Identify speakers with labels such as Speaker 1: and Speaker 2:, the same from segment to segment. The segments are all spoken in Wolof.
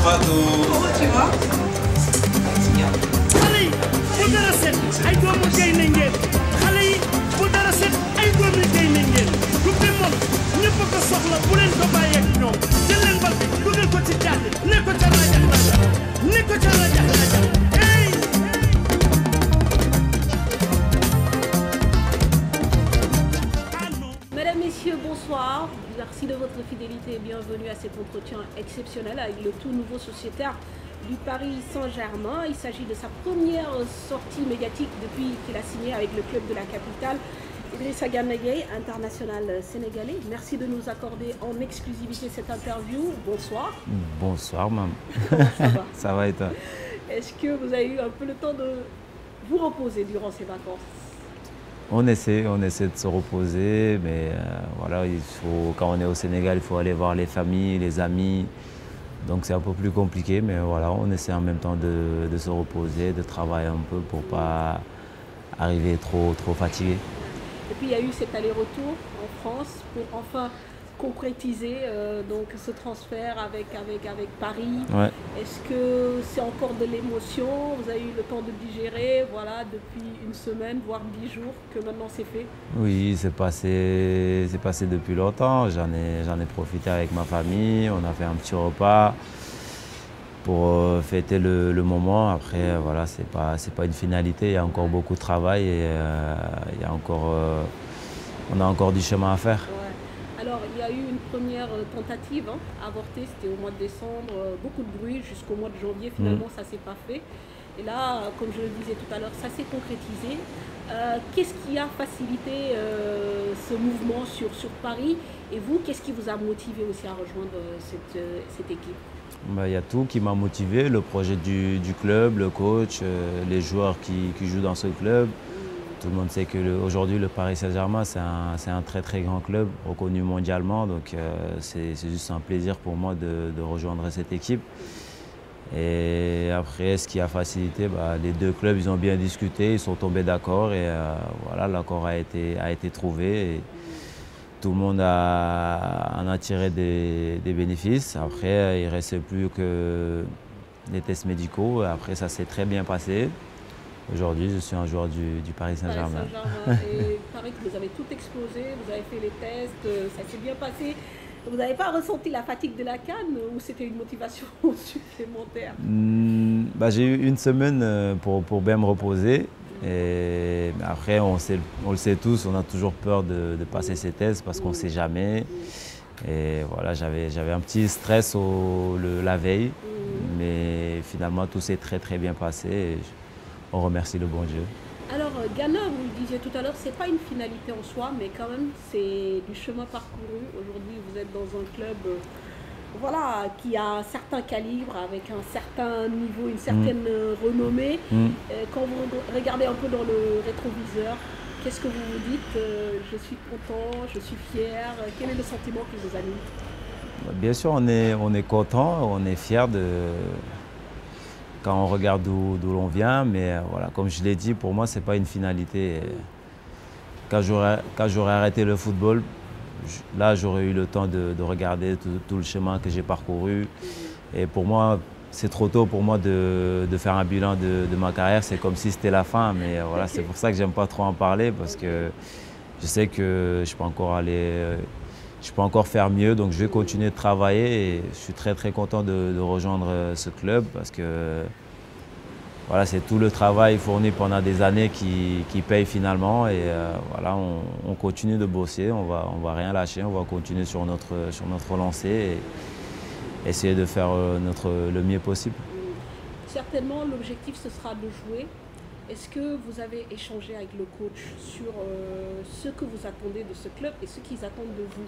Speaker 1: Fatou.
Speaker 2: Comment tu vas?
Speaker 3: xale yi bu dara set ay doomu gaynde ngeen xale yi bu dara set ay doomu gaynde ngeen du bi moom ñëpp ko soxla bu leen ko bàyyeeg ñoom jël leen bal bi dugal ko ci jàll ne ko ca rajax rajax ne ko ca rajax rajax hey.
Speaker 4: Mesdames, Messieurs, bonsoir. Merci de votre fidélité et bienvenue à cet entretien exceptionnel avec le tout nouveau sociétaire du Paris Saint-Germain. Il s'agit de sa première sortie médiatique depuis qu'il a signé avec le club de la capitale. Idrissa Gana Gueye, international sénégalais. Merci de nous accorder en exclusivité cette interview. Bonsoir.
Speaker 5: Bonsoir, maman.
Speaker 4: Comment ça va?
Speaker 5: Ça va et toi?
Speaker 4: Est-ce que vous avez eu un peu le temps de vous reposer durant ces vacances?
Speaker 5: On essaie de se reposer, mais voilà, quand on est au Sénégal, il faut aller voir les familles, les amis. Donc c'est un peu plus compliqué, mais voilà, on essaie en même temps de se reposer, de travailler un peu pour ne pas arriver trop fatigué.
Speaker 4: Et puis il y a eu cet aller-retour en France pour enfin concrétiser donc ce transfert avec Paris.
Speaker 5: Ouais.
Speaker 4: Est-ce que c'est encore de l'émotion? Vous avez eu le temps de digérer, voilà, depuis une semaine, voire 10 jours, que maintenant c'est fait?
Speaker 5: Oui, c'est passé depuis longtemps. J'en ai profité avec ma famille. On a fait un petit repas pour fêter le moment. Après, voilà, c'est pas une finalité. Il y a encore beaucoup de travail et on a encore du chemin à faire.
Speaker 4: Ouais. Alors, il y a eu une première tentative avortée, c'était au mois de décembre, beaucoup de bruit jusqu'au mois de janvier. Finalement, ça ne s'est pas fait. Et là, comme je le disais tout à l'heure, ça s'est concrétisé. Qu'est-ce qui a facilité ce mouvement sur Paris? Et vous, qu'est-ce qui vous a motivé aussi à rejoindre cette équipe?
Speaker 5: Il y a tout qui m'a motivé, le projet du club, le coach, les joueurs qui jouent dans ce club. Tout le monde sait qu'aujourd'hui, le Paris Saint-Germain, c'est un très très grand club, reconnu mondialement. Donc c'est juste un plaisir pour moi de rejoindre cette équipe. Et après, ce qui a facilité, les deux clubs, ils ont bien discuté, ils sont tombés d'accord et voilà, l'accord a été trouvé. Et tout le monde en a tiré des bénéfices. Après, il ne restait plus que les tests médicaux. Après, ça s'est très bien passé. Aujourd'hui, je suis un joueur du Paris Saint-Germain.
Speaker 4: Et il paraît que vous avez tout explosé, vous avez fait les tests, ça s'est bien passé. Vous n'avez pas ressenti la fatigue de la CAN ou c'était une motivation supplémentaire?
Speaker 5: J'ai eu une semaine pour bien me reposer. Et après, on le sait tous, on a toujours peur de passer ces tests parce qu'on ne sait jamais. Et voilà, j'avais un petit stress la veille, mais finalement, tout s'est très très bien passé. Et on remercie le bon Dieu.
Speaker 4: Alors, Gana, vous le disiez tout à l'heure, ce n'est pas une finalité en soi, mais quand même, c'est du chemin parcouru. Aujourd'hui, vous êtes dans un club voilà, qui a un certain calibre, avec un certain niveau, une certaine renommée. Quand vous regardez un peu dans le rétroviseur, qu'est-ce que vous vous dites? Je suis content, je suis fier. Quel est le sentiment qui vous anime?
Speaker 5: Bien sûr, on est content, on est fier quand on regarde d'où l'on vient, mais voilà, comme je l'ai dit, pour moi, ce n'est pas une finalité. Quand j'aurais arrêté le football, là, j'aurais eu le temps de regarder tout le chemin que j'ai parcouru. Et pour moi, c'est trop tôt pour moi de faire un bilan de ma carrière. C'est comme si c'était la fin, mais voilà, c'est pour ça que j'aime pas trop en parler, parce que je sais que je peux encore faire mieux, donc je vais continuer de travailler et je suis très très content de rejoindre ce club parce que voilà, c'est tout le travail fourni pendant des années qui paye finalement et voilà, on continue de bosser, on va rien lâcher, on va continuer sur notre lancée et essayer de faire le mieux possible.
Speaker 4: Certainement, l'objectif ce sera de jouer. Est-ce que vous avez échangé avec le coach sur ce que vous attendez de ce club et ce qu'ils attendent de vous?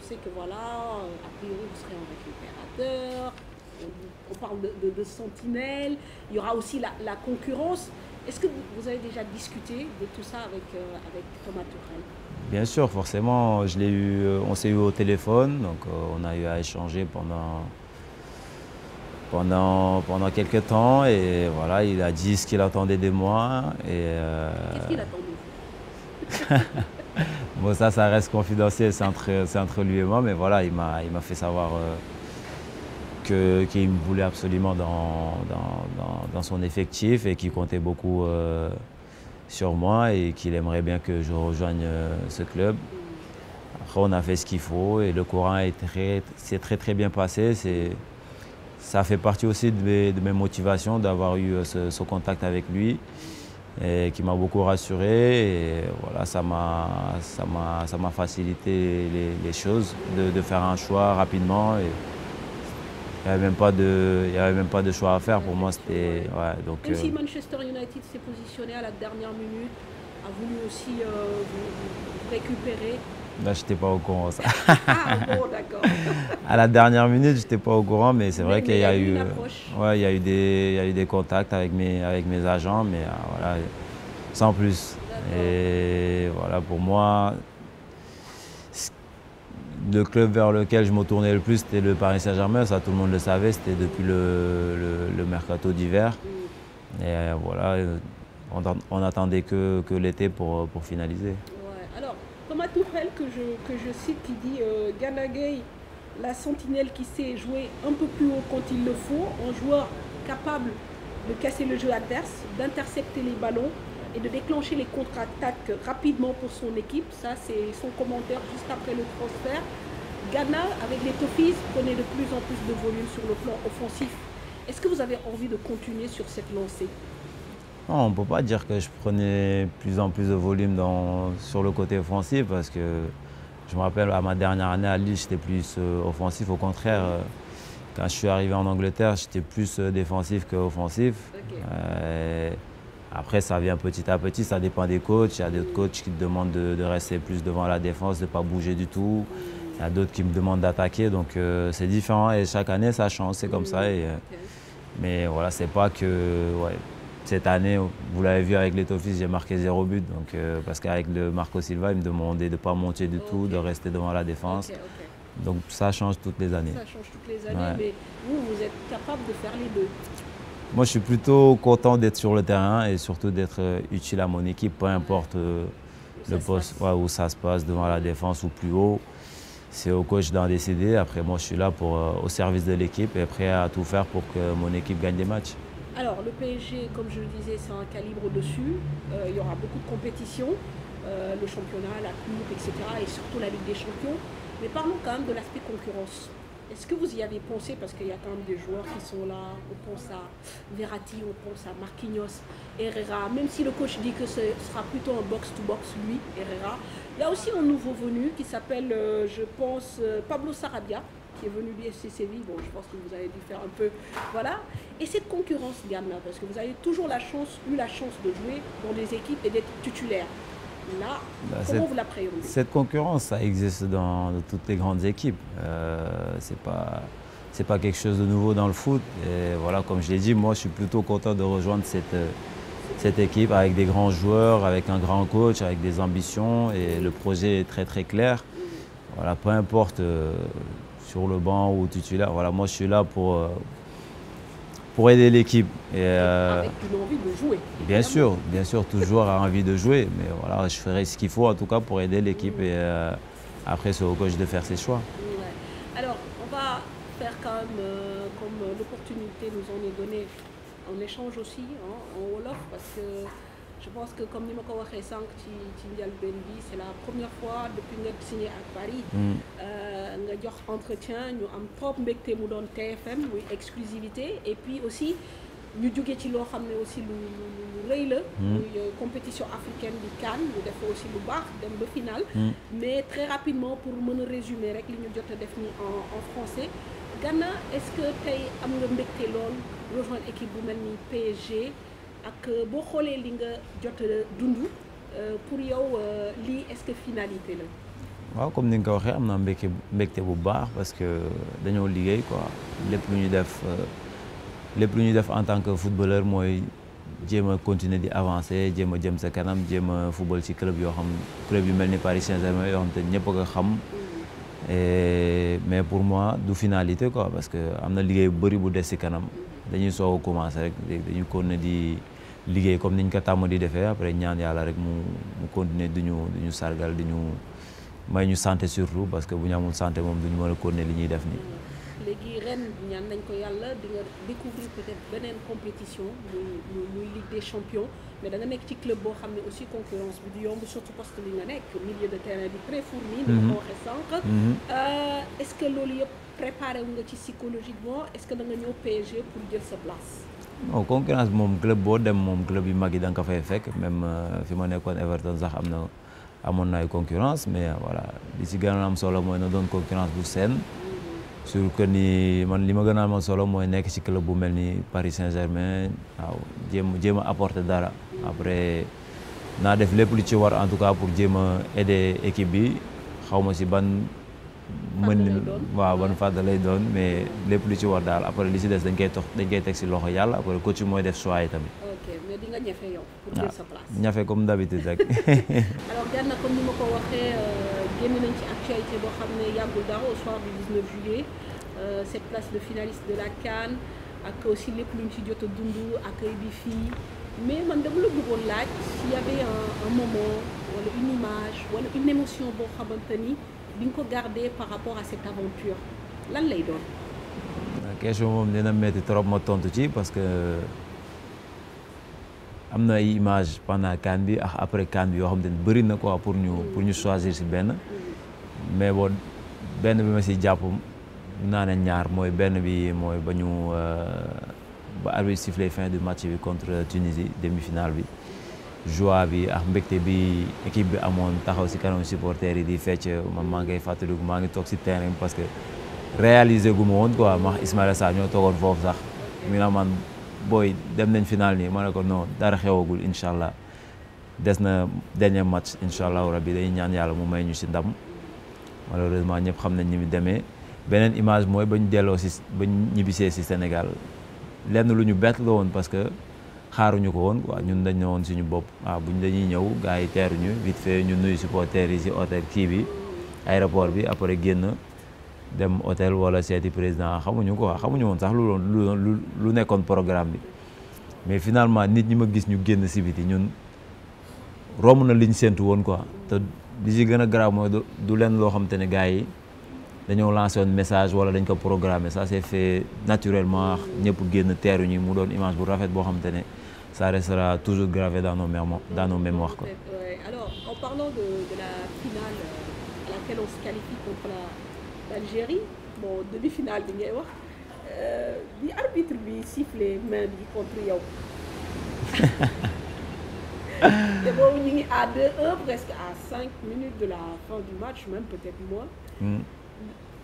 Speaker 4: Je sais que voilà, a priori vous serez un récupérateur, on parle de sentinelle, il y aura aussi la concurrence. Est-ce que vous avez déjà discuté de tout ça avec Thomas Tuchel?
Speaker 5: Bien sûr, forcément, on s'est eu au téléphone, donc on a eu à échanger pendant quelques temps et voilà, il a dit ce qu'il attendait de moi.
Speaker 4: Qu'est-ce qu'il attend de vous?
Speaker 5: Bon, ça reste confidentiel, c'est entre lui et moi, mais voilà, il m'a fait savoir qu'il me voulait absolument dans son effectif et qui comptait beaucoup sur moi et qu'il aimerait bien que je rejoigne ce club. Après, on a fait ce qu'il faut et le courant s'est très bien passé. Ça fait partie aussi de mes motivations d'avoir eu ce contact avec lui et qui m'a beaucoup rassuré. Et voilà, ça m'a facilité les choses de faire un choix rapidement. Et il n'y avait même pas de choix à faire. Pour moi, c'était... Ouais, donc,
Speaker 4: même si Manchester United s'est positionné à la dernière minute, a voulu aussi vous récupérer.
Speaker 5: Là, je n'étais pas au courant. Ça.
Speaker 4: Ah bon, d'accord.
Speaker 5: À la dernière minute, je n'étais pas au courant, mais c'est vrai qu'il y a eu...
Speaker 4: Ouais,
Speaker 5: il y a eu des contacts avec mes agents, mais voilà, sans plus. Et voilà, pour moi, le club vers lequel je me tournais le plus, c'était le Paris Saint-Germain. Ça, tout le monde le savait. C'était depuis le mercato d'hiver. Et voilà, on n'attendait que l'été pour finaliser.
Speaker 4: Ouais. Alors, Thomas Tuchel, que je cite, qui dit Gana Gueye, la sentinelle qui sait jouer un peu plus haut quand il le faut, un joueur capable de casser le jeu adverse, d'intercepter les ballons et de déclencher les contre-attaques rapidement pour son équipe. Ça, c'est son commentaire juste après le transfert. Gana, avec les Toffees, prenait de plus en plus de volume sur le plan offensif. Est-ce que vous avez envie de continuer sur cette lancée?
Speaker 5: Non, on ne peut pas dire que je prenais plus en plus de volume sur le côté offensif parce que je me rappelle à ma dernière année à Lille, j'étais plus offensif. Au contraire, quand je suis arrivé en Angleterre, j'étais plus défensif qu'offensif. Okay. Après, ça vient petit à petit, ça dépend des coachs. Il y a d'autres coachs qui te demandent de rester plus devant la défense, de ne pas bouger du tout. Il y a d'autres qui me demandent d'attaquer, donc c'est différent et chaque année ça change, c'est comme ça. Mais voilà, c'est pas que... Ouais, cette année, vous l'avez vu avec les Toffees, j'ai marqué 0 but. Donc, parce qu'avec le Marco Silva, il me demandait de ne pas monter du tout, de rester devant la défense. Donc ça change toutes les années.
Speaker 4: Ça change toutes les années, mais vous êtes capable de faire les deux.
Speaker 5: Moi, je suis plutôt content d'être sur le terrain et surtout d'être utile à mon équipe, peu importe le poste où ça se passe, devant la défense ou plus haut. C'est au coach d'en décider. Après, moi, je suis là au service de l'équipe et prêt à tout faire pour que mon équipe gagne des matchs.
Speaker 4: Alors, le PSG, comme je le disais, c'est un calibre au-dessus. Il y aura beaucoup de compétitions, le championnat, la coupe, etc. et surtout la Ligue des Champions. Mais parlons quand même de l'aspect concurrence. Est-ce que vous y avez pensé? Parce qu'il y a quand même des joueurs qui sont là. On pense à Verratti, on pense à Marquinhos, Herrera. Même si le coach dit que ce sera plutôt un box-to-box, lui, Herrera. Il y a aussi un nouveau venu qui s'appelle, je pense, Pablo Sarabia, qui est venu du FC Séville. Bon, je pense que vous avez dû faire un peu... Voilà. Et cette concurrence, Gana, parce que vous avez toujours eu la chance de jouer dans des équipes et d'être titulaire. Là, comment vous l'appréhendez?
Speaker 5: Cette concurrence, ça existe dans toutes les grandes équipes. C'est pas quelque chose de nouveau dans le foot. Et voilà, comme je l'ai dit, moi, je suis plutôt content de rejoindre cette équipe avec des grands joueurs, avec un grand coach, avec des ambitions. Et le projet est très clair. Voilà, peu importe sur le banc ou titulaire. Voilà, moi, je suis là pour aider l'équipe.
Speaker 4: Avec une envie de jouer.
Speaker 5: Bien sûr, tout joueur a envie de jouer, mais voilà, je ferai ce qu'il faut en tout cas pour aider l'équipe et après c'est au coach de faire ses choix.
Speaker 4: Ouais. Alors, on va faire quand même, comme l'opportunité nous en est donnée, en échange aussi, en Wolof, parce que je pense que comme ni ma ko waxee sànq ci njëlbéen bi c'est la première fois depuis nga signé à Paris nga jox entretien ñu am trop mbégte mu doon TFM muy exclusivité et puis aussi ñu jóge ci loo xam ne aussi lu rëy la muy compétition africaine bi CAN ñu def aussi lu baax dem ba finale mais très rapidement pour mën a résumer rek li ñu jot a def ni en français Gana, est-ce que tey am nga mbégte lool rejoindre équipe bu mel ni PSG ak boo xoolee li nga jot a dund pour yow lii est-ce que finalité la?
Speaker 5: waaw comme ni nga ko waxee am naa mbégte bu baax parce que dañoo liggéey quoi lépp lu ñuy def en tant que footballeur mooy jéem a continuer di avancer jéem a jëm sa kanam jéem a football ci club yu mel ni Paris Saint-Germain yoo xam te ñëpp a ko xam mais pour moi du finalité quoi parce que am na liggéey bu bëri bu des ci kanam dañuy soog a commencer rek dañuy continuer di liggéey comme niñ ko tàmm di defee après ñaan yàlla rek mu continuer duñu sargal may ñu santé surtout parce que bu ñu amul santé moom duñu mën a continuer li ñuy def nii
Speaker 4: léegi ren ñaan nañ ko yàlla di nga découvrir peut-être beneen compétition muy Ligue des champions mais da nga nekk ci club boo xam ne aussi concurrence bi du yomb surtout parce que li nga nekk milieu de terrain bi très fourni ni ma ko waxee sànq est-ce que loolu yëpp préparé wu nga ci psychologiquement est-ce que da nga ñëw PSG pour jël sa place
Speaker 5: non concurrence bi moom club boo dem moom club yu mag yi da nga ko fay fekk même fi ma nekkoon Everton sax amoon na ay concurrence mais voilà li ci gën a am solo mooy na doon concurrence bu saine sur que ni man li ma gën a amoon solo mooy nekk ci club bu mel ni Paris Saint-Germain waaw jéem a apporter dara après naa def lépp lu ci war en tout cas pour jéem a aider équipe bi xaw ma ci ban ban fàdd lay doon mais lépp lu ci war daal après li ci des dañ koy teg ci loxo yàlla après coach mooy def choix yi tamit.
Speaker 4: ok mais di nga ñafe yow. pour jël sa place
Speaker 5: ñafe comme d'habitude rek.
Speaker 4: alors Gana comme ni ma ko waxee génn nañ ci actualité boo xam ne yàggul dara au soir du 19 juillet cette place de finaliste de la CAN ak aussi lépp lu ñu ci jot a dund accueil bi fii mais man dama la bëggoon laaj s'il y avait un moment wala une image wala une émotion boo xamante ni di nga ko garder par rapport à cette aventure lan lay doon.
Speaker 5: question moom dina metti trop ma tontu ci parce que am na ay image pendant CAN bi ak après CAN bi yoo xam ne bëri na quoi pour ñu choisir ci benn mais bon benn bi ma ci jàpp naa ne ñaar mooy benn bi mooy ba arbitre sifflé fin du match bi contre Tunisie demi-finale bi joie bi ak mbégte bi équipe bi amoon taxaw ci kanam supporters yi di fecc man maa ngi fàttaliku maa ngi toog ci terrain parce que réalisé gu ma woon quoi ma Ismaïla Sarr ñoo toogoon foofu sax mi na man booy dem nañ final nii ma ne ko non dara xewagul incha allah des na dernier match incha allah rabbi dañuy ñaan yàlla mu may ñu ci ndam malheureusement ñëpp xam nañ ni mu demee beneen image mooy bañ ñibbisee ci Sénégal lenn lu ñu bett la woon parce que xaaruñu ko woon quoi ñun dañ ne woon suñu bopp waaw buñ dañuy ñëw gars yi teeruñu vite fait ñu nuyu supporters yi ci hôtel kii bi aéroport bi après génn dem hôtel wala seeti président xamuñu quoi xamuñu woon sax lu nekkoon programme bi mais finalement nit ñi ma gis ñu génn ci biti ñun romb na liñ séntu woon quoi te li ci gën a grave mooy du leen loo xam te ne gars yi dañoo lancé woon message wala dañ ko programmé ça s'est fait naturellement ñëpp génn teeruñu mu doon image bu rafet boo xam te ne ça restera toujours gravé dans nos mémoires quoi.
Speaker 4: Alors en parlant de la finale à laquelle on se qualifie contre l'Algérie bon demi-finale bi ngay wax bi arbitre bi sifflé main bi contre yow te boobu ñu ngi à 2-1 presque à 5 minutes de la fin du match même peut-être moins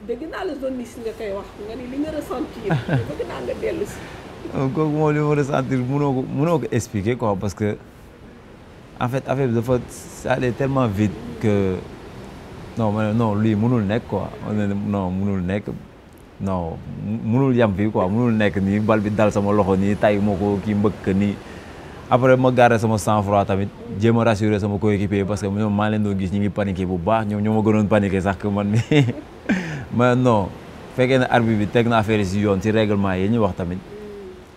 Speaker 4: dégg naa la zone nis nga koy wax nga ni li nga ressentir bëgg naa nga dellu si
Speaker 5: kooku moom li ma ressentir mënoo ko expliquer quoi parce que en fait affaire bi dafa ça allait tellement vite que non lii mënul nekk quoi non mënul nekk non mënul yam fii quoi mënul nekk nii bal bi dal sama loxo nii tay moo ko kii mbëkk nii après ma garder sama sang-froid tamit jéem a rassurer sama coéquipier parce que ñoom maa leen doon gis ñi ngi paniquer bu baax ñoom ñoo ma gënoon paniquer sax que man mi mais non fekkee ne arbitre bi teg na affaire ci yoon ci règlement yi ñuy wax tamit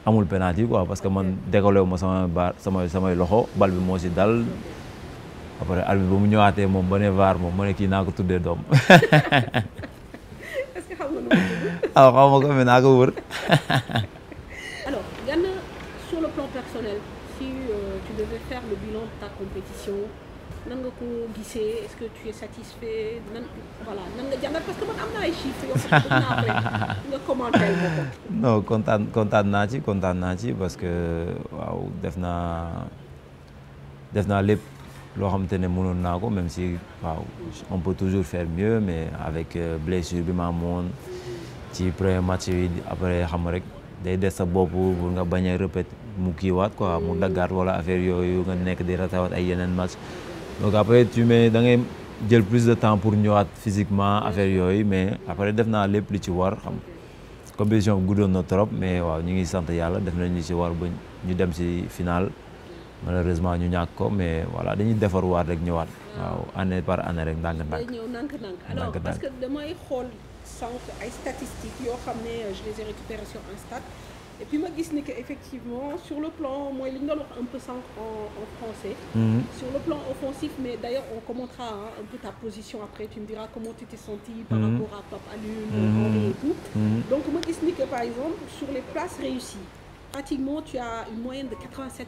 Speaker 5: amul penalty quoi parce que man décollé wu ma samay loxo bal bi moo ci dal après arbitre ba mu ñëwaatee moom ba ne VAR moom ma ne kii naa ko tuddee doom.
Speaker 4: est-ce que xam nga nu mu tudd.
Speaker 5: xaw ma ko mais naa ko wër.
Speaker 4: alors Gana sur le plan personnel si tu devais faire le bilan de ta compétition nan nga ko gisee est-ce que tu es satisfait nan nga jàngat parce que man am na ay chiffres yoo xam ne après nga commenté ma ko.
Speaker 5: non kontaan naa ci parce que waaw def naa lépp loo xamante ne mënoon naa ko même si waaw on peut toujours faire mieux mais avec blessure bi ma amoon ci premier match yi après xam rek day des sa bopp pour nga bañ a répéter mu kiiwaat quoi mu daggaat wala affaire yooyu nga nekk di ratawaat ay yeneen match donc après da ngay jël plus de temps pour ñëwaat physiquement affaire yooyu mais après def naa lépp li ci war xam compétition bi guddoon na trop mais waaw ñu ngi sant yàlla def nañ li ci war ba ñu dem ci final malheureusement ñu ñàkk ko mais voilà dañuy defarwaat rek ñëwaat waaw année par année rek ndànk-ndànk.
Speaker 4: day ñëw ndànk-ndànk alors parce que damay xool sànq ay statistiques yoo xam ne je les ai récupérées sur un stade Et puis ma gis ni que effectivement sur le plan mooy li ñu doon wax un peu sànq en français. Sur le plan offensif, mais d'ailleurs on commentera un peu ta position après. Tu me diras comment tu t'es senti par rapport à Pape Alioune, Henry et tout. Donc ma gis ni que par exemple sur les passes réussies, pratiquement tu as une moyenne de 87%.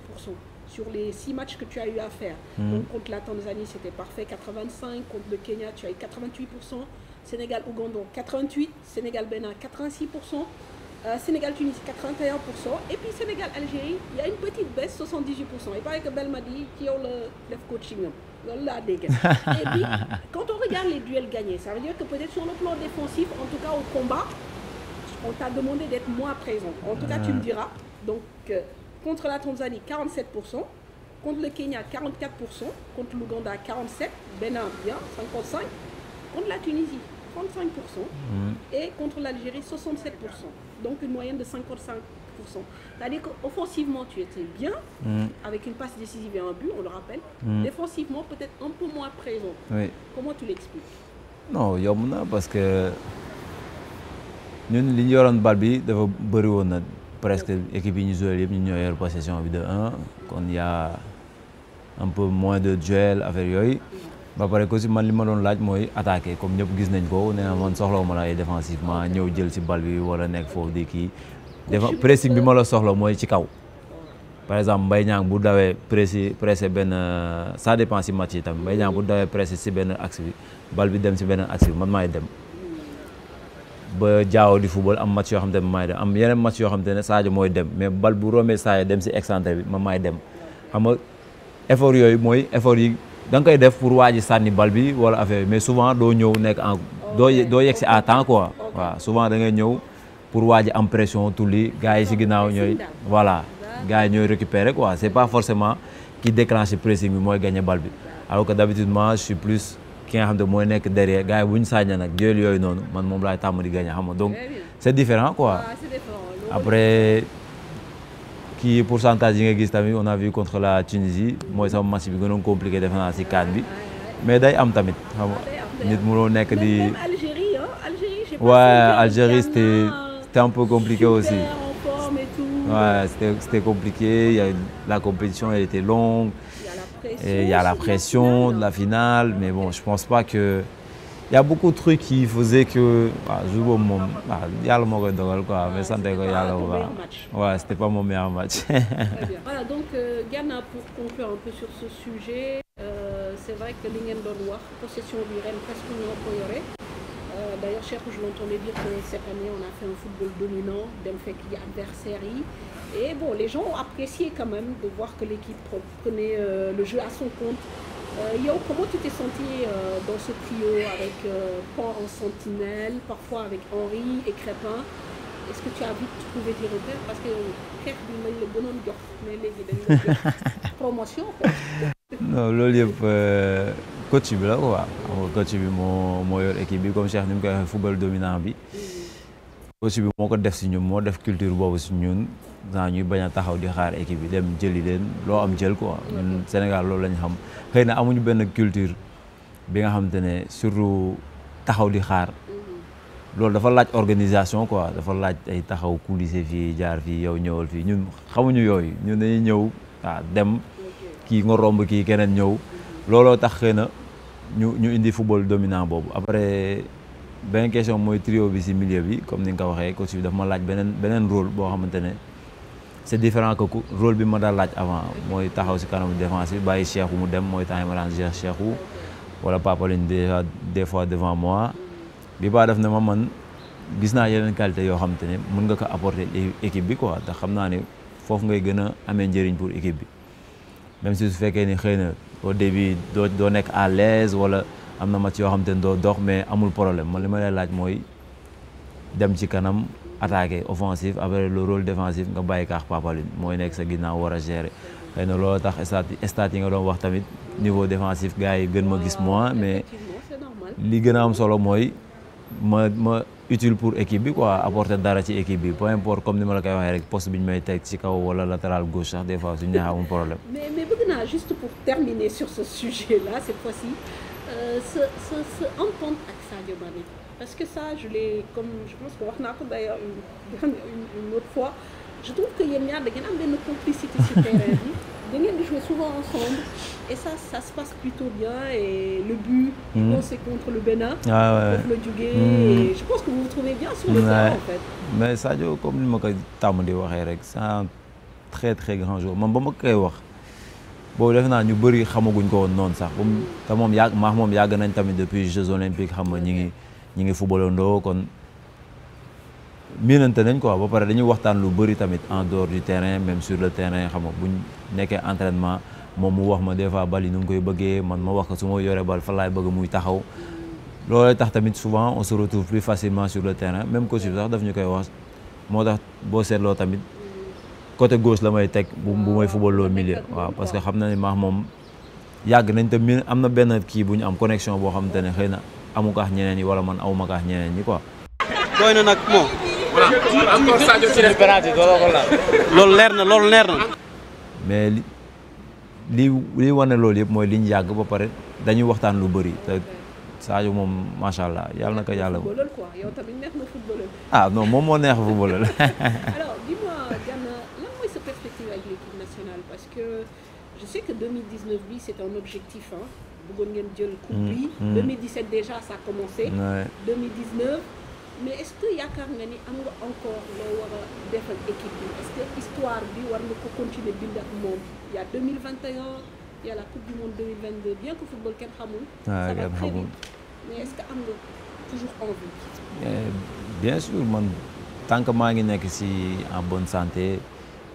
Speaker 4: Sur les 6 matchs que tu as eu à faire. Donc contre la Tanzanie c'était parfait, 85, contre le Kenya tu as eu 88%, Sénégal-Ouganda 88%, Sénégal-Bénin 86%, Sénégal-Tunisie 81%, et puis Sénégal-Algérie, il y a une petite baisse, 78%. Il paraît que Belmadi qui a le coaching. Et puis quand on regarde les duels gagnés, ça veut dire que peut-être sur le plan défensif, en tout cas au combat, on t'a demandé d'être moins présent. En tout cas tu me diras. Donc contre la Tanzanie, 47%, contre le Kenya, 44%, contre l'Ouganda, 47%, Bénin, bien, 55%, contre la Tunisie, 35%, et contre l'Algérie, 67%. Donc une moyenne de 55%. C'est-à-dire qu'offensivement, tu étais bien, avec une passe décisive et un but, on le rappelle. Défensivement, peut-être un peu moins présent.
Speaker 5: Oui.
Speaker 4: Comment tu l'expliques?
Speaker 5: Non, yomb na parce que ñun li ñu yoroon bal bi dafa bëri woon na. Presque équipe yi ñu joué yëpp ñu ñoo yor possession bi de 1 kon y a un peu moins de duel affaire yooyu ba pare ko si man li ma doon laaj mooy attaquer comme ñëpp gis nañ ko nee na man soxlawuma la ay défensivement ñëw jël si bal bi wala nekk foofu di kii pressing bi ma la soxla mooy ci kaw par exemple Mbaye Niang bu dawee pressé benn ça dépend si match yi tamit Mbaye Niang bu dawee pressé si benn axe bi bal bi dem si benn axe bi man maay dem ba jaaw di football am match yoo xam te ne maay dem am yeneen match yoo xam te ne Sadio mooy dem mais bal bu rombee Sadio dem si excentré bi ma maay dem xam nga effort yooyu mooy effort yi da nga koy def pour waa ji sànni bal bi wala affaire mais souvent doo ñëw nekk en doo yegg si à temps quoi waaw souvent da ngay ñëw pour waa ji am pression tulli gars yi si ginnaaw ñooy voilà gars yi ñooy récupérer quoi c'est pas forcément qui déclenche pressing bi mooy gagner bal bi alors que d'habitude moi je suis plus ki nga xam ne mooy nekk derrière gars yi bu ñu sàññee nag jël yooyu noonu man moom laay tàmm di gagner xam nga donc c'est différent quoi après kii pourcentage yi nga gis tamit on a vu contre la Tunisie mooy sama match bi gënoon compliqué defe naa si CAN bi mais day am tamit xam nga nit mënoo nekk di ouais Algérie c'était un peu compliqué aussi ouais c'était compliqué il y a la compétition elle était longue et il y a la pression de la finale, mais bon, je pense pas que... Il y a beaucoup de trucs qui faisaient que... Je joue mon... Il y a le mot de quoi, mais ça ouais, c'était pas mon meilleur match.
Speaker 4: Voilà, donc Ghana, pour conclure un peu sur ce sujet, c'est vrai que l'Ingen doit voir possession du Rennes presque une d'ailleurs, cher, je l'entendais dire que cette année, on a fait un football dominant, d'un fait qu'il y a adversaire. Et bon, les gens ont apprécié quand même de voir que l'équipe prenait le jeu à son compte. Yo, comment tu t'es senti dans ce trio avec Pan en sentinelle, parfois avec Henry et Crépin? Est-ce que tu as vite trouvé tes repères? Parce que Crépin, il le bonhomme d'off, mais les promotion.
Speaker 5: Non, loolu yëpp coach bi la quoi. Coach bi moo yor équipe bi comme Cheikh ni mu koy waxee football dominant bi. Coach bi moo ko def si ñun moo def culture boobu si ñun. Genre ñuy bañ a taxaw di xaar équipe bi dem jëli leen loo am jël quoi ñun Sénégal loolu lañ xam xëy na amuñu benn culture bi nga xamante ne surtout taxaw di xaar loolu dafa laaj organisation quoi dafa laaj ay taxaw coulisser fii jaar fii yow ñëwal fii ñun xamuñu yooyu ñun dañuy ñëw dem kii nga romb kii keneen ñëw looloo tax xëy na ñu indi football dominant boobu. Après beneen question mooy trio bi si milieu bi comme ni nga ko waxee coach bi dafa ma laaj beneen rôle boo xamante ne c'est différent que rôle bi ma daan laaj avant mooy taxaw si kanamu défense bi bàyyi Cheikhou mu dem mooy temps yi ma daan gérer Cheikhou wala Papa Line déjà des fois devant moi bi ba def na ma man gis naa yeneen qualité yoo xamante ne mën nga ko apporter équipe bi quoi te xam naa ne foofu ngay gën a amee njëriñ pour équipe bi même si su fekkee ni xëy na au début doo nekk à l'aise wala am na match yoo xamante ne doo dox mais amul problème man li ma lay laaj mooy dem ci kanam attaqué offensif après le rôle défensif nga bàyyi kaax Papa Line mooy nekk sa ginnaaw war a gérer xëy na loolu tax stat yi nga doon wax tamit niveau défensif gars yi gën ma gis moins mais li gën a am solo mooy ma utile pour équipe bi quoi apporter dara ci équipe bi peu importe comme ni ma la koy waxee rek poste bi ñu may teg ci kaw wala latéral gauche sax des fois su ñu amul problème.
Speaker 4: mais bëgg naa juste pour terminer sur ce sujet là cette fois-ci ce entente ak Sadio Mané Parce que ça, comme je pense que wax naa ko d'ailleurs une autre fois, je trouve que yéen ñaar da ngeen am benn complicité sur terrain bi. Da ngeen di jouer souvent ensemble et ça se passe plutôt bien et le but, c'est contre le Bénin. Contre le Djugé. Et je pense que vous vous trouvez bien sur le terrain en fait.
Speaker 5: Mais Sadio comme ni ma ko tàmm di waxee rek c'est un très très grand joueur man ba ma koy wax boobu defe naa ñu bëri xamaguñ ko woon noonu sax te moom moom yàgg nañ tamit depuis Jeux olympiques xam nga ñi ngi footballandoo kon miinante nañ quoi ba pare dañuy waxtaan lu bëri tamit en dehors du terrain même sur le terrain xam nga buñ nekkee entraînement moom mu wax ma des fois bal yi nu ngi koy bëggee man ma wax ko su ma yoree bal fa laay bëgg muy taxaw loolu tax tamit souvent on se retrouve plus facilement sur le terrain même coach bi sax daf ñu koy wax moo tax boo seetloo tamit côté gauche la may teg bu may footballoo milieu waaw parce que xam na ne maax moom yàgg nañ te mi am na benn kii bu ñu am connexion boo xamante ne xëy na amu ko ak ñeneen ñi wala man amu ko ak ñeneen ñi quoi.
Speaker 1: doy na nag moom.
Speaker 2: voilà encore Sadio ci def penalty doo ko laal.
Speaker 1: loolu leer na.
Speaker 5: mais li wane loolu yëpp mooy li ñu yàgg ba pare dañuy waxtaan lu bëri te Sadio moom macha allah yàlla na ko yàlla.
Speaker 4: footballeur quoi yow tamit neex na footballeur.
Speaker 5: ah non moom moo neex footballeur.
Speaker 4: Alors dis-moi Gana lan mooy sa perspective avec l'équipe nationale parce que je sais que 2019 bi c'est un objectif hein bëggoon ngeen jël coupe bi. 2017 déjà ça a commencé. 2019. mais est-ce que yaakaar nga ni am nga encore loo war a def ak équipe bi est-ce que histoire bi war nga ko continuer bind ak moom il y a 2021 il y a la coupe du monde 2022 bien que football kenn xamul. ça va très vite mais est-ce que am nga toujours envie.
Speaker 5: bien sûr man tant que maa ngi nekk ci en bonne santé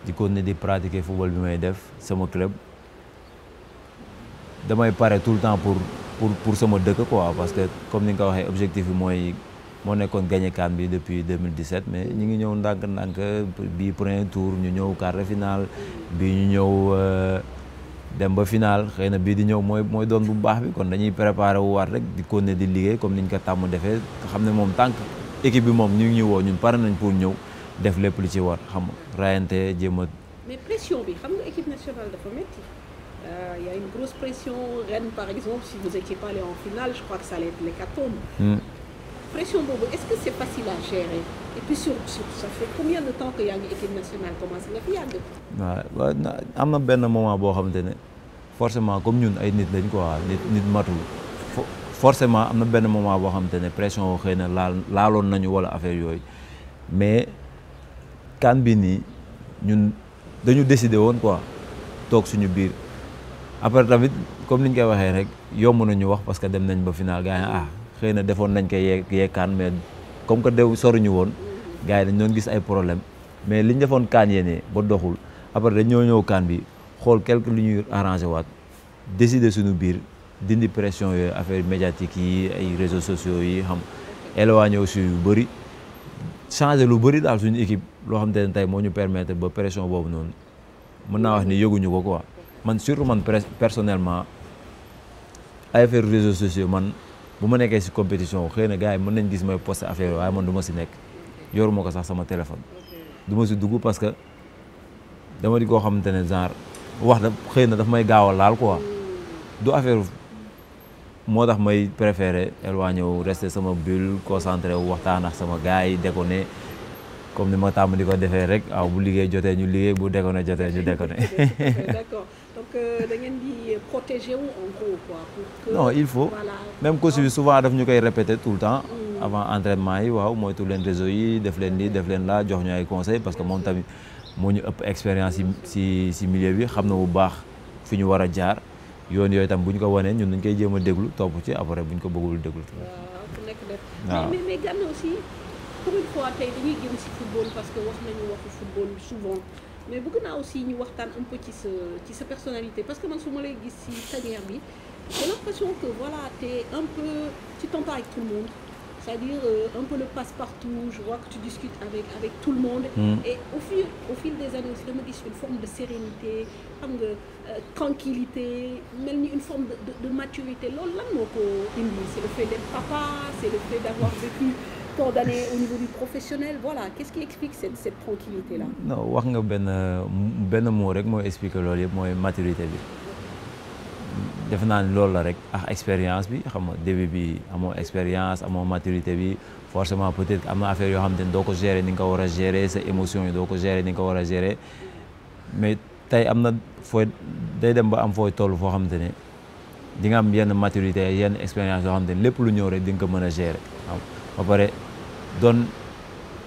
Speaker 5: di continuer di pratiquer football bi may def sama club damay pare tout le temps pour sama dëkk quoi parce que comme ni nga ko waxee objectif bi moo nekkoon gagné CAN bi depuis 2017 mais ñu ngi ñëw ndànk-ndànk bii premier tour ñu ñëw quart de finale bii ñu ñëw dem ba finale xëy na bii di ñëw mooy doon bu baax bi kon dañuy préparé wu waat rek di continuer di liggéey comme niñ ko tàmm defee xam ne moom tant que équipe bi moom ñu ngi ñu woo ñun pare nañ pour ñëw def lépp li ci war xam nga rayante jéem a.
Speaker 4: mais pression bi xam nga équipe nationale dafa métti il y a une grosse pression Rennes par exemple si vous étiez pas allé en finale je crois que ça allait être l'hécatombe. Pression boobu est-ce que c'est facile à gérer et puis sur ça fait combien de temps que yaa ngi équipe nationale commencé nga fi yàgg.
Speaker 5: waaw am na benn moment boo xamante ne forcément comme ñun ay nit lañ quoi nit matul forcément am na benn moment boo xamante ne pression xëy na laaloon nañu wala affaire yooyu mais CAN bi nii ñun dañu décider woon quoi toog suñu biir après tamit comme niñ koy waxee rek yomb nañu wax parce que dem nañ ba final gars yi xëy na defoon nañ ko yee CAN mais comme que soruñu woon gars yi dañ doon gis ay problème mais liñ defoon CAN yéene ba doxul après dañ ñëw CAN bi xool quelque lu ñuy arrangé waat décider suñu biir dindi pression yooyu affaire médiatique yi ay réseaux sociaux yi xam éloigné aussi yu bëri changer lu bëri daal suñu équipe loo xam te ne tey moo ñu permettre ba pression boobu noonu mën naa wax ni yëguñu ko quoi man surtout man personnellement ay affaire réseaux sociaux man bu ma nekkee ci compétition xëy na gars yi mën nañ gis may poster affaire waaye man du ma ci nekk yoruma ko sax sama téléphone du ma ci dugg parce que dama di koo xamante ne genre wax da xëy na daf may gaaw a laal quoi du affaire moo tax may préférer éloigné wu rester sama bulle concentré wu waxtaan ak sama gars yi déconné comme ni ma tàmm di ko defee rek waaw bu liggéey jotee ñu liggéey bu déconné jotee ñu déconné.
Speaker 4: D'accord. Donc da ngeen di protéger wu en gros quoi pour que
Speaker 5: non il faut
Speaker 4: voilà.
Speaker 5: même coach bi souvent daf ñu koy répéter tout le temps avant entraînement yi waaw moytu leen réseau yi def leen lii def leen laa jox ñu ay conseils parce que moom tamit moo ñu ëpp expérience ci milieu bi xam na bu baax fi ñu war a jaar yoon yooyu tam bu ñu ko wanee ñun dañ koy jéem a déglu topp ci après bu ñu ko bëggul déglu.
Speaker 4: waaw ku nekk def.
Speaker 5: waaw
Speaker 4: mais Gana aussi pour une fois tey dañuy génn ci football parce que wax nañu waxu football souvent. mais bëgg naa aussi ñu waxtaan un peu ci sa personnalité parce que man su ma lay gis ci carrière bi j'ai l'impression que voilà t'es un peu tu t'entends avec tout le monde c'est-à-dire un peu le passe-partout je vois que tu discutes avec tout le monde et au fil des années aussi dama gis une forme de sérénité xam nga tranquillité mel ni une forme de maturité loolu lan moo ko indi c'est le fait d'être papa c'est le fait d'avoir vécu tant d'années au niveau du professionnel voilà qu'est-ce qui explique cette tranquillité là.
Speaker 5: non wax nga benn mot rek mooy expliquer loolu yëpp mooy maturité bi defe naa ni loolu la rek ak expérience bi xam nga début bi amoo expérience amoo maturité bi forcément peut-être am na affaire yoo xamante ne doo ko gérer ni nga ko war a gérer sa émotion yi doo ko gérer ni nga ko war a gérer mais tey am na fooy day dem ba am fooy toll foo xamante ne di nga am yenn maturité yenn expérience yoo xamante ne lépp lu ñëw rek di nga ko mën a gérer ba pare doon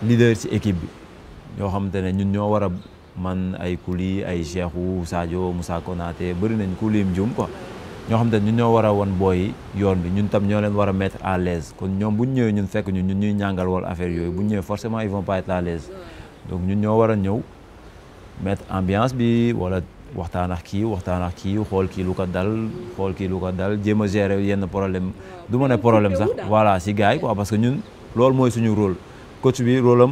Speaker 5: leader ci équipe bi ñoo xamante ne ñun ñoo war a man ay Kouly ay Cheikhou Sadio Moussa Konaté bëri nañ ku lim jum quoi ñoo xamante ne ñun ñoo war a won booy yoon bi ñun tam ñoo leen war a mettre à l'aise kon ñoom bu ñu ñëwee ñun fekk ñun ñuy ñàngal wala affaire yooyu bu ñu ñëwee forcément ils vont pas être à l'aise donc ñun ñoo war a ñëw mettre ambiance bi wala waxtaan ak kii xool kii lu ko dal jéem a gérer yenn problème du ma ne problème sax voilà si gars yi quoi parce que ñun loolu mooy suñu rôle coach bi rôle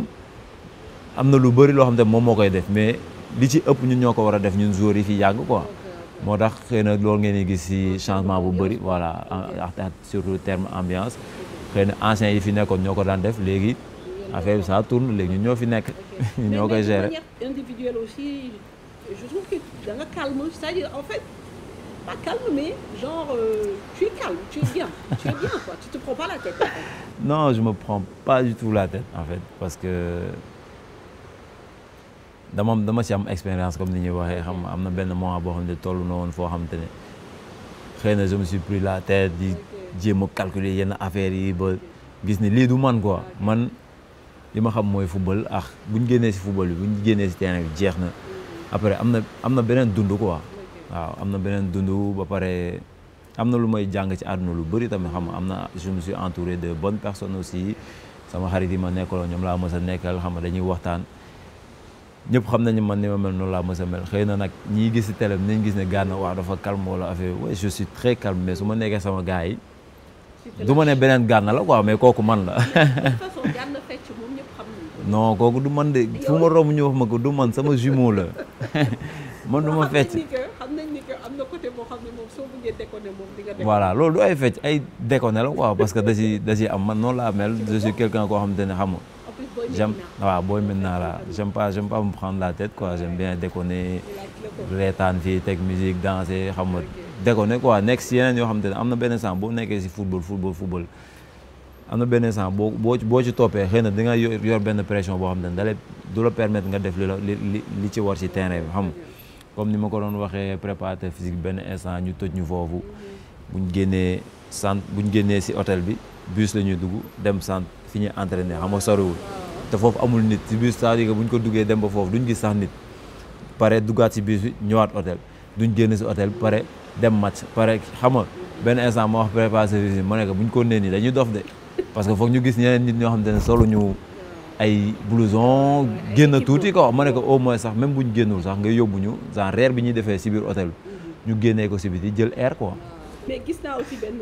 Speaker 5: am na lu bëri loo xam ne moom moo koy def mais li ci ëpp ñun ñoo ko war a def ñun joueurs yi fi yàgg quoi moo tax xëy na loolu ngeen di gis si changement bu bëri voilà surtout terme ambiance xëy na anciens yi fi nekkoon ñoo ko daan def léegi affaire bi ça tourne léegi ñun ñoo fi nekk ñoo koy gérer.
Speaker 4: Mais de manière individuelle aussi je trouve que da nga calme c'est-à-dire en fait pas calme mais genre tu es calme tu es bien quoi tu te prends pas la tête en fait.
Speaker 5: Non je me prends pas du tout la tête en fait parce que dama ci am expérience comme ni ñuy waxee xam am na benn moment boo xam ne toll na woon foo xamante ne xëy na je me suis pris la tête di jéem a calculer yenn affaires yi ba gis ni lii du man quoi man li ma xam mooy football ak buñ génnee si football bi buñ génnee si terrain bi jeex na après am na beneen dund quoi waaw am na beneen dund ba pare am na lu may jàng ci àdduna lu bëri tamit xam nga am na je me suis entouré de bonnes personnes aussi sama xarit yi ma nekkaloo ñoom laa mës a nekkal xam nga dañuy waxtaan ñëpp xam nañu man ni ma mel noonu laa mës a mel xëy na nag ñiy gis si télé bi nañ gis ne Gana waaw dafa calme wala affaire oui je suis très calme mais su ma nekkee sama gars yi du ma ne beneen Gana la quoi mais kooku man la.
Speaker 4: de toute façon Gana fecc moom ñëpp xam nañu ko.
Speaker 5: non kooku du man de fu ma romb ñu wax ma ko du man sama jumeau la man du ma fecc.
Speaker 4: xam nañ ni que am na côté boo xam ne moom soo bëggee déconner moom di nga déconner.
Speaker 5: voilà loolu du ay fecc ay déconner la quoi parce que da ci am man noonu laa mel je suis quelqu'un koo xamante ne xam nga. J'aime booy maintenant là j'aime pas me prendre la tête quoi j'aime bien déconner reetaan fii teg musique danser xam nga déconner quoi nekk si yeneen yoo xamante ne am na benn sens boo nekkee si football am na benn sens boo ci toppee xëy na di nga yor benn pression boo xam ne dalee du la permettre nga def li ci war ci terrain bi xam nga comme ni ma ko doon waxee préparateur physique benn instant ñu tëj ñu foofu buñ génnee si hôtel bi bus la ñuy dugg dem centre fi ñuy entraîner xam nga soriwul te foofu amul nit ci bus c'est-à-dire que buñ ko duggee dem ba foofu duñ gis sax nit pare duggaat si bus bi ñëwaat hôtel duñ génn si hôtel pare dem match pare xam nga benn instant ma wax préparateur physique ma ne ko buñ ko nee nii dañuy dof de parce que foog ñu gis ñeneen nit ñoo xamante ne solo ñu ay blouson génn tuuti quoi ma ne ko au moins sax même buñ génnul sax nga yóbbu ñu genre reer bi ñuy defee si biir hôtel ñu génnee ko si biti jël air quoi.
Speaker 4: mais gis naa aussi benn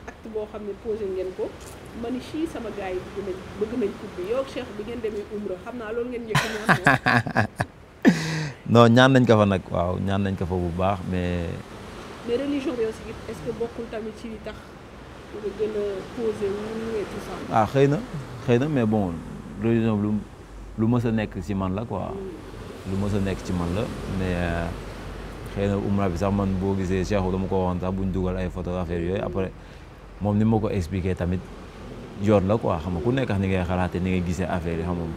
Speaker 4: acte boo xam ne posé ngeen ko ma ni si sama gars yi bëgg nañ coupe bi yow Cheikh bi ngeen demee Umra xam naa loolu ngeen njëkk ñaan
Speaker 5: non ñaan nañ ko fa nag waaw ñaan nañ ko fa bu baax mais
Speaker 4: religion bi aussi est-ce que bokkul tamit ci li tax nga gën a posé wu et tout ça.
Speaker 5: ah xëy na mais bon religion bi lu mës a nekk ci man la quoi lu mës a nekk ci man la mais xëy na umra bi sax man boo gisee Cheikh dama ko waxoon sax buñ dugal ay photo affaire yooyu après moom ni ma ko expliqué tamit yoon la quoi xam nga ku nekk ni ngay xalaatee ni ngay gisee affaire yi xam nga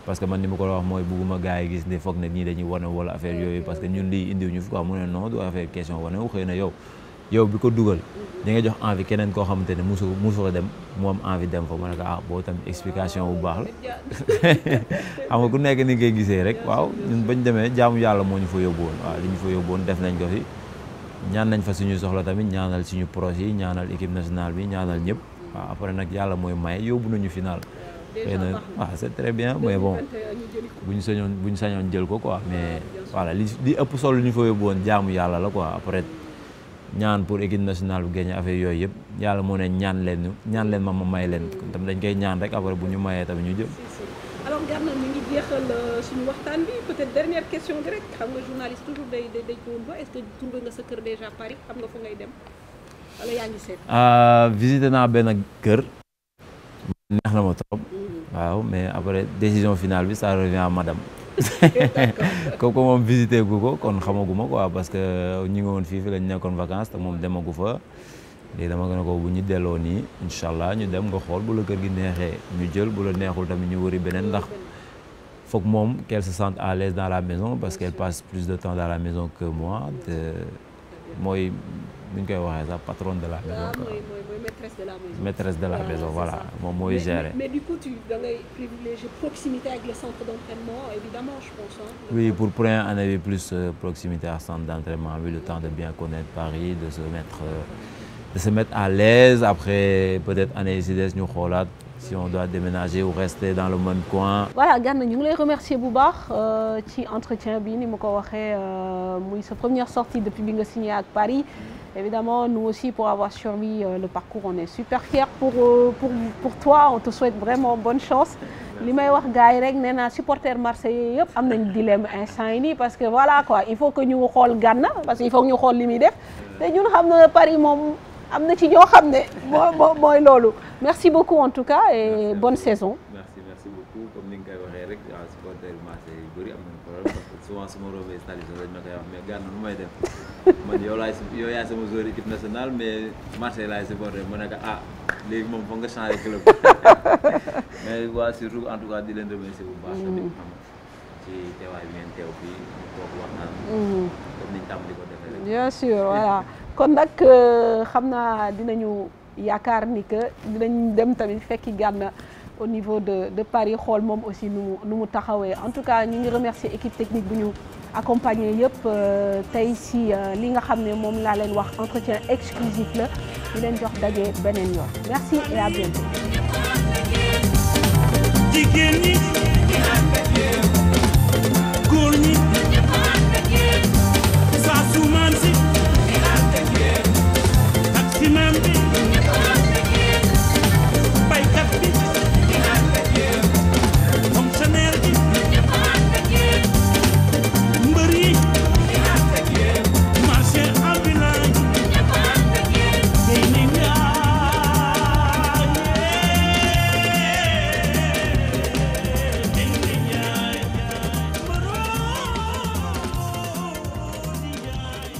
Speaker 5: parce que man ni ma ko wax mooy bugguma gars yi gis ne foog ne nii dañuy wane wala affaire yooyu parce que ñun lii indiw ñu fi quoi mu ne non du affaire question wane wu xëy na yow bi ko dugal di nga jox envie keneen koo xamante ne musu ko dem mu am envie dem fa ma ne ko boo tamit explication bu baax la xam nga ku nekk ni ngay gisee rek waaw ñun bañ demee jaamu yàlla moo ñu fa yóbbu woon waaw li ñu fa yóbbu woon def nañ ko fi ñaan nañ fa suñu soxla tamit ñaanal suñu projet yi ñaanal équipe nationale bi ñaanal ñëpp waaw après nag yàlla mooy maye yóbbu nañu final xëy na waaw c'est très bien mais bon bu ñu sañoon jël ko quoi mais voilà li ëpp solo li ñu fa yóbbu woon jaamu yàlla la quoi après ñaan pour équipe nationale bu gagné affaire yooyu yëpp yàlla moo ne ñaan leen ma may leen tam dañ koy ñaan rek après bu ñu mayee tamit ñu jël.
Speaker 4: alors Gana mi ngi jeexal suñu waxtaan bi peut-être dernière question bi rek xam nga journaliste toujours day ko woon ba est-ce que trouvé nga sa kër déjà Paris xam nga fa ngay dem wala yaa ngi seet.
Speaker 5: visité naa benn kër. neex na ma trop. waaw mais après décision finale bi ça revient à madame. comme que moom visité gu ko kon xamaguma quoi parce que ñu ngi woon fii lañ nekkoon vacances te moom demagu fa léegi dama gën a ko bu ñu delloo nii incha allah ñu dem nga xool bu la kër gi neexee ñu jël bu la neexul tamit ñu wëri beneen ndax foog moom qu'elle se sente à l'aise dans la maison parce qu'elle passe plus de temps dans la maison que moi te mooy bu ñu koy waxee sax patronne de la maison quoi.
Speaker 4: mooy maîtresse de la maison.
Speaker 5: Maîtresse de la maison voilà moom mooy gérer.
Speaker 4: Mais du coup da ngay privilégier proximité avec le centre d'entraînement évidemment je pense.
Speaker 5: Oui pour première année bi plus proximité à centre d'entraînement bi le temps de bien connaître Paris de se mettre à l'aise après peut-être année yi si des ñu xoolaat si on doit déménager ou rester dans le même coin.
Speaker 4: Voilà Gana ñu ngi lay remercier bu baax ci entretien bi ni ma ko waxee muy sa première sortie depuis bi nga signé ak Paris. Évidemment, nous aussi, pour avoir suivi le parcours, on est super fiers pour toi. On te souhaite vraiment bonne chance. li may wax gars yi rek nee naa supporter marseillais yëpp am nañ dilemme instant yi nii parce que voilà quoi il faut que ñu xool Gana parce que il faut que ñu xool li muy def te ñun xam na Paris moom am na ci ñoo xam ne mooy loolu. Merci beaucoup en tout cas et bonne saison.
Speaker 5: merci beaucoup comme ni nga koy waxee rek supporter marseillais yu bëri am nañ problème parce que souvent sama robe stalisation dañ ma koy wax mais Gana nu may def man yow yaay sama joueur équipe nationale mais Marseille laay supporter ma ne ko léegi moom foog nga changer club mais waa surtout en tout cas di leen remercier bu baax tamit xam ci teewaay bi ngeen teew fii ñu toog waxtaan comme niñ tàmm di ko defee rek. Bien sûr voilà kon nag xam naa dinañu yaakaar ni que dinañ dem tamit fekki Gana au niveau de Paris xool moom aussi nu mu taxawee en tout cas ñu ngi remercier équipe technique bu ñu accompagner yëpp tey si li nga xam ne moom laa leen wax entretien exclusif la di leen jox daje beneen yoon merci et à bientôt.